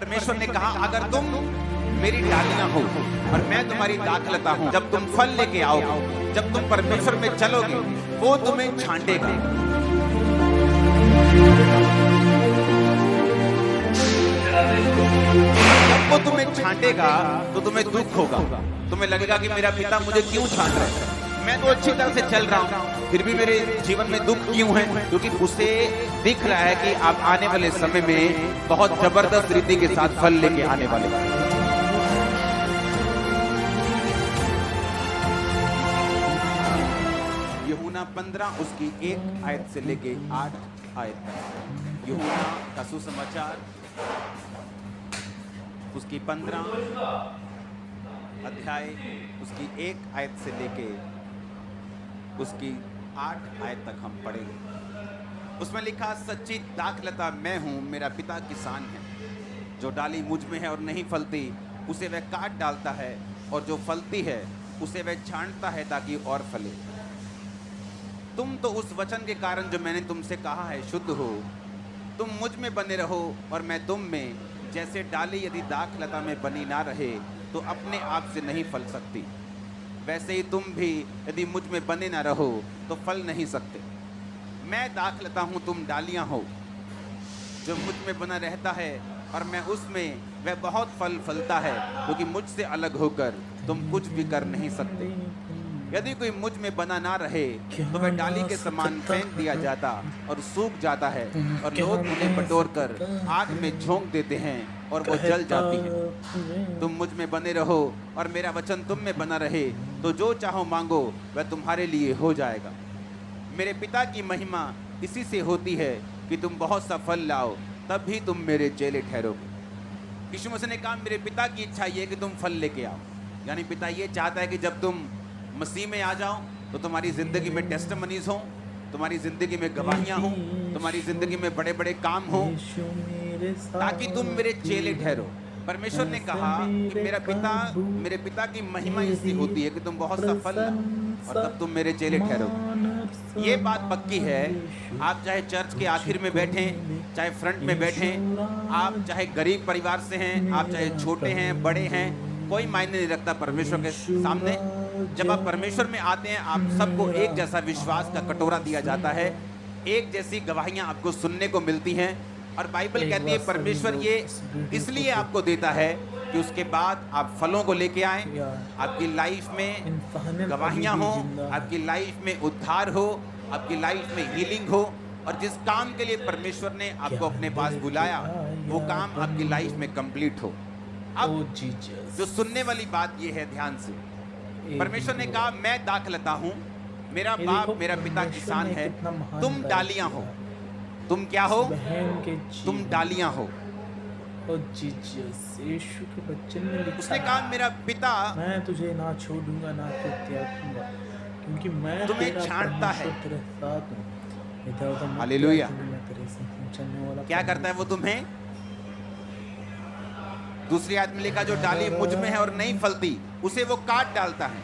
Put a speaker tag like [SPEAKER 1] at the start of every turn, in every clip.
[SPEAKER 1] परमेश्वर ने कहा अगर तुम मेरी डालियां हो और मैं तुम्हारी दाखलता हूं, जब तुम फल लेके आओगे, जब तुम परमेश्वर में चलोगे, वो तुम्हें छांटेगा। जब वो तुम्हें छांटेगा तो तुम्हें दुख होगा, तुम्हें लगेगा कि मेरा पिता मुझे क्यों छांट रहा है, मैं तो अच्छी तरह से चल रहा हूं, फिर भी मेरे जीवन में दुख क्यों है? क्योंकि उसे दिख रहा है कि आप आने वाले समय में बहुत जबरदस्त रीति के साथ फल लेके आने वाले हैं। यूहन्ना 15 उसकी 1 आयत से लेके 8 आयत तक। यूहन्ना का सुसमाचार उसकी 15 अध्याय उसकी 1 आयत से लेके उसकी 8 आयत तक हम पढ़ेंगे। उसमें लिखा, सच्ची दाखलता मैं हूं, मेरा पिता किसान है। जो डाली मुझ में है और नहीं फलती उसे वह काट डालता है, और जो फलती है उसे वह छांटता है ताकि और फले। तुम तो उस वचन के कारण जो मैंने तुमसे कहा है शुद्ध हो। तुम मुझ में बने रहो और मैं तुम में। जैसे डाली यदि दाखलता में बनी ना रहे तो अपने आप से नहीं फल सकती, वैसे ही तुम भी यदि मुझ में बने ना रहो तो फल नहीं सकते। मैं दाखलता हूँ, तुम डालियाँ हो। जो मुझ में बना रहता है और मैं उसमें, वह बहुत फल फलता है, क्योंकि मुझसे अलग होकर तुम कुछ भी कर नहीं सकते। यदि कोई मुझ में बना ना रहे तो वह डाली के समान फेंक दिया जाता और सूख जाता है, और लोग उन्हें बटोर कर आग में झोंक देते हैं और वो जल जाती है। तुम मुझ में बने रहो और मेरा वचन तुम में बना रहे, तो जो चाहो मांगो वह तुम्हारे लिए हो जाएगा। मेरे पिता की महिमा इसी से होती है कि तुम बहुत सा फल लाओ, तब भी तुम मेरे चेले ठहरोगे। यीशु मसीह ने कहा, मेरे पिता की इच्छा ये है कि तुम फल लेके आओ। यानी पिता ये चाहता है कि जब तुम मसीह में आ जाओ तो तुम्हारी जिंदगी में टेस्टिमनीज हो, तुम्हारी जिंदगी में गवाहियां हो, तुम्हारी जिंदगी में बड़े बड़े काम हो, ताकि तुम मेरे चेले ठहरो। परमेश्वर ने कहा कि मेरे पिता की महिमा इसलिए होती है कि तुम बहुत सा फल लाओ और तब तुम मेरे चेले ठहरोगे। ये बात पक्की है। आप चाहे चर्च के आखिर में बैठें, चाहे फ्रंट में बैठें, आप चाहे गरीब परिवार से हैं, आप चाहे छोटे हैं बड़े हैं, कोई मायने नहीं रखता परमेश्वर के सामने। जब आप परमेश्वर में आते हैं, आप सबको एक जैसा विश्वास का कटोरा दिया जाता है, एक जैसी गवाहियां आपको सुनने को मिलती हैं। और बाइबल कहती है परमेश्वर ये इसलिए आपको देता है कि उसके बाद आप फलों को लेके आए, आपकी लाइफ में गवाहियां हो, आपकी लाइफ में उद्धार हो, आपकी लाइफ में हीलिंग हो, और जिस काम के लिए परमेश्वर ने आपको अपने पास बुलाया वो काम आपकी लाइफ में कंप्लीट हो। अब जो सुनने वाली बात ये है, ध्यान से, परमेश्वर ने कहा, मैं दाखलता हूं, मेरा बाप मेरा पिता किसान है, तुम डालियां हो। तुम क्या हो? तुम डालियां हो।
[SPEAKER 2] यीशु के वचन में लिखा,
[SPEAKER 1] उसने कहा, मेरा पिता
[SPEAKER 2] मैं तुझे ना छोड़ूंगा ना तो त्याग दूंगा, क्योंकि मैं
[SPEAKER 1] तुम्हें छांटता है।
[SPEAKER 2] तेरे साथ हूं।
[SPEAKER 1] हालेलुया।
[SPEAKER 2] वाला
[SPEAKER 1] क्या करता है वो तुम्हें? दूसरी आयत में लिखा, जो डाली मुझ में है और नहीं फलती उसे वो काट डालता है,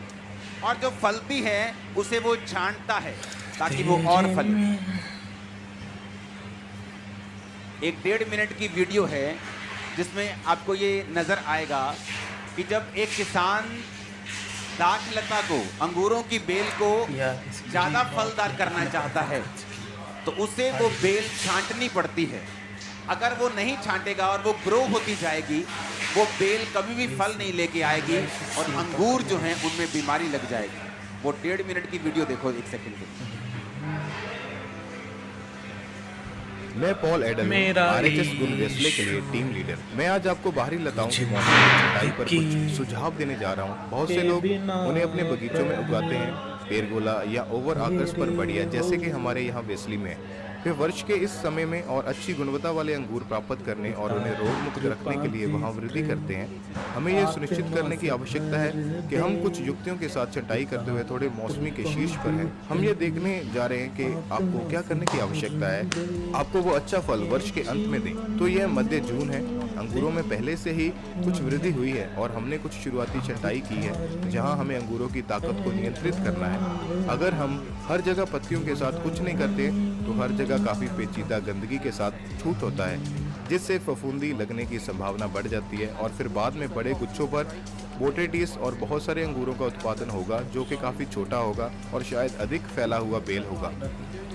[SPEAKER 1] और जो फलती है उसे वो छांटता है ताकि वो और फले। एक 1.5 मिनट की वीडियो है जिसमें आपको ये नजर आएगा कि जब एक किसान दाखलता को, अंगूरों की बेल को ज्यादा फलदार करना चाहता है तो उसे वो बेल छांटनी पड़ती है। अगर वो नहीं छांटेगा और वो ग्रो होती जाएगी, वो बेल कभी भी फल नहीं लेके आएगी और अंगूर जो हैं उनमें बीमारी लग जाएगी। वो 1.5 मिनट की वीडियो देखो, 1 सेकंड की।
[SPEAKER 3] मैं पॉल एडम आरएचएस गुल वेस्ले के लिए टीम लीडर। मैं आज आपको बाहरी लताओं की छटाई पर कुछ सुझाव देने जा रहा हूँ। बहुत से लोग उन्हें अपने बगीचों में उगाते हैं, पेरगोला या ओवर आकर्स पर बढ़िया, जैसे कि हमारे यहाँ वेस्ली में। वे वर्ष के इस समय में और अच्छी गुणवत्ता वाले अंगूर प्राप्त करने और उन्हें रोग मुक्त रखने के लिए वहाँ वृद्धि करते हैं। हमें यह सुनिश्चित करने की आवश्यकता है कि हम कुछ युक्तियों के साथ छटाई करते हुए थोड़े मौसमी के शीर्ष पर हैं। हम ये देखने जा रहे हैं कि आपको क्या करने की आवश्यकता है आपको वो अच्छा फल वर्ष के अंत में दें। तो यह मध्य जून है। अंगूरों में पहले से ही कुछ वृद्धि हुई है और हमने कुछ शुरुआती छटाई की है जहाँ हमें अंगूरों की ताकत को नियंत्रित करना है। अगर हम हर जगह पत्तियों के साथ कुछ नहीं करते तो हर जगह काफी पेचीदा गंदगी के साथ छूट होता है। जिससे फफूंदी लगने की संभावना बढ़ जाती है और फिर बाद में बड़े गुच्छों पर बोटेटिस और बहुत सारे अंगूरों का उत्पादन होगा, जो कि काफ़ी छोटा होगा और शायद अधिक फैला हुआ बेल होगा।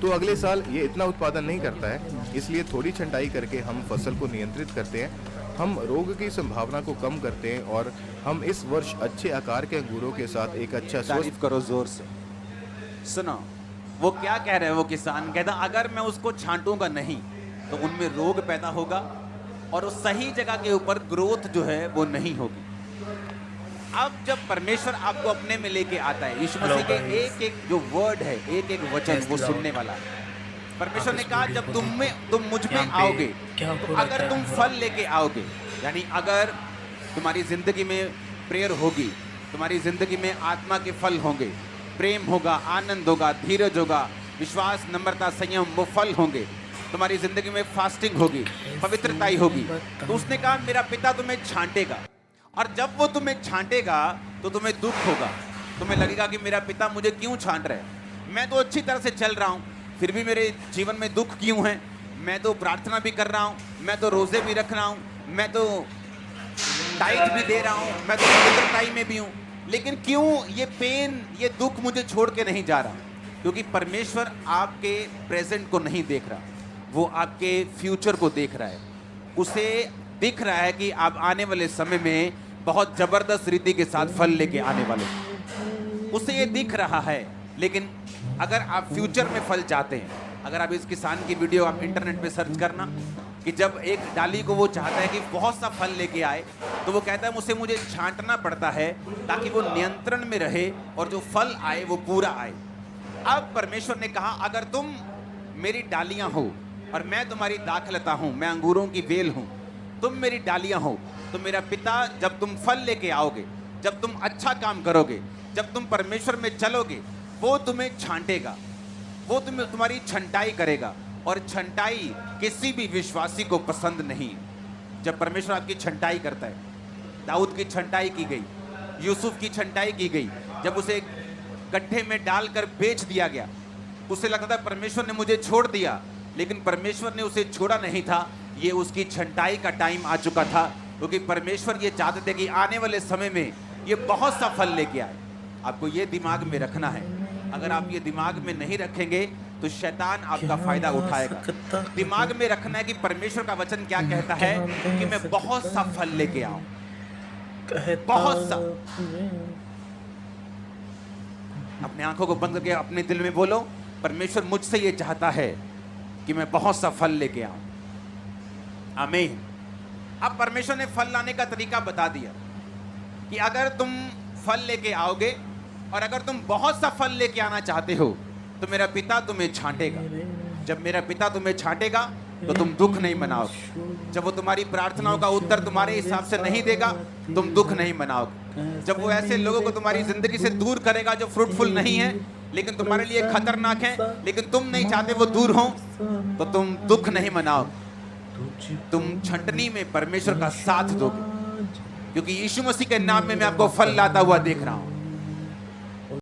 [SPEAKER 3] तो अगले साल ये इतना उत्पादन नहीं करता है, इसलिए थोड़ी छंटाई करके हम फसल को नियंत्रित करते हैं, हम रोग की संभावना को कम करते हैं और हम इस वर्ष अच्छे आकार के अंगूरों के साथ एक अच्छा
[SPEAKER 1] तारीफ करो जोर से। सुनो, वो क्या कह रहे हैं, वो किसान कहता अगर मैं उसको छांटूंगा नहीं तो उनमें रोग पैदा होगा और उस सही जगह के ऊपर ग्रोथ जो है वो नहीं होगी। अब जब परमेश्वर आपको अपने में लेके आता है, यीशु मसीह के एक एक जो वर्ड है, एक एक वचन वो सुनने वाला है। परमेश्वर ने कहा जब तुम मुझ में आओगे, अगर तुम फल लेके आओगे, यानी अगर तुम्हारी जिंदगी में प्रेयर होगी, तुम्हारी जिंदगी में आत्मा के फल होंगे, प्रेम होगा, आनंद होगा, धीरज होगा, विश्वास, नम्रता, संयम, वो फल होंगे, तुम्हारी जिंदगी में फास्टिंग होगी, पवित्रता होगी, तो उसने कहा मेरा पिता तुम्हें छांटेगा। और जब वो तुम्हें छांटेगा तो तुम्हें दुख होगा, तुम्हें लगेगा कि मेरा पिता मुझे क्यों छांट रहा है, मैं तो अच्छी तरह से चल रहा हूँ, फिर भी मेरे जीवन में दुख क्यों है, मैं तो प्रार्थना भी कर रहा हूँ, मैं तो रोजे भी रख रहा हूँ, मैं तो डाइट भी दे रहा हूँ, मैं तो पवित्रता में भी हूँ, लेकिन क्यों ये पेन, ये दुख मुझे छोड़ के नहीं जा रहा? क्योंकि परमेश्वर आपके प्रेजेंट को नहीं देख रहा, वो आपके फ्यूचर को देख रहा है। उसे दिख रहा है कि आप आने वाले समय में बहुत जबरदस्त रीति के साथ फल लेके आने वाले, उसे ये दिख रहा है। लेकिन अगर आप फ्यूचर में फल चाहते हैं, अगर आप इस किसान की वीडियो आप इंटरनेट पे सर्च करना कि जब एक डाली को वो चाहता है कि बहुत सा फल लेके आए, तो वो कहता है मुझे छांटना पड़ता है ताकि वो नियंत्रण में रहे और जो फल आए वो पूरा आए। अब परमेश्वर ने कहा अगर तुम मेरी डालियां हो और मैं तुम्हारी दाखलता हूं, मैं अंगूरों की बेल हूं, तुम मेरी डालियां हो, तो मेरा पिता जब तुम फल लेके आओगे, जब तुम अच्छा काम करोगे, जब तुम परमेश्वर में चलोगे, वो तुम्हें छांटेगा, वो तुम्हारी छंटाई करेगा। और छंटाई किसी भी विश्वासी को पसंद नहीं। जब परमेश्वर आपकी छंटाई करता है, दाऊद की छंटाई की गई, यूसुफ की छंटाई की गई, जब उसे गड्ढे में डालकर बेच दिया गया, उसे लगता था परमेश्वर ने मुझे छोड़ दिया, लेकिन परमेश्वर ने उसे छोड़ा नहीं था, ये उसकी छंटाई का टाइम आ चुका था, क्योंकि परमेश्वर ये चाहते थे कि आने वाले समय में ये बहुत सा फल लेके आए। आपको ये दिमाग में रखना है, अगर आप ये दिमाग में नहीं रखेंगे तो शैतान आपका फायदा उठाएगा। दिमाग में रखना है कि परमेश्वर का वचन क्या कहता है कि मैं बहुत सा फल लेके आऊं, बहुत सा। अपने आंखों को बंद करके अपने दिल में बोलो, परमेश्वर मुझसे ये चाहता है कि मैं बहुत सा फल लेके आऊं। आमीन। अब परमेश्वर ने फल लाने का तरीका बता दिया कि अगर तुम फल लेके आओगे और अगर तुम बहुत सा फल लेके आना चाहते हो तो मेरा पिता तुम्हें छांटेगा। जब मेरा पिता तुम्हें छांटेगा तो तुम दुख नहीं मनाओगे। जब वो तुम्हारी प्रार्थनाओं का उत्तर तुम्हारे हिसाब से नहीं देगा, तुम दुख नहीं मनाओगे। जब वो ऐसे लोगों को तुम्हारी जिंदगी से दूर करेगा जो फ्रूटफुल नहीं है, लेकिन तुम्हारे लिए खतरनाक है, लेकिन तुम नहीं चाहते वो दूर हो, तो तुम दुख नहीं मनाओगे, तुम छंटनी में परमेश्वर का साथ दोगे। क्योंकि यीशु मसीह के नाम में मैं आपको फल लाता हुआ देख रहा हूं।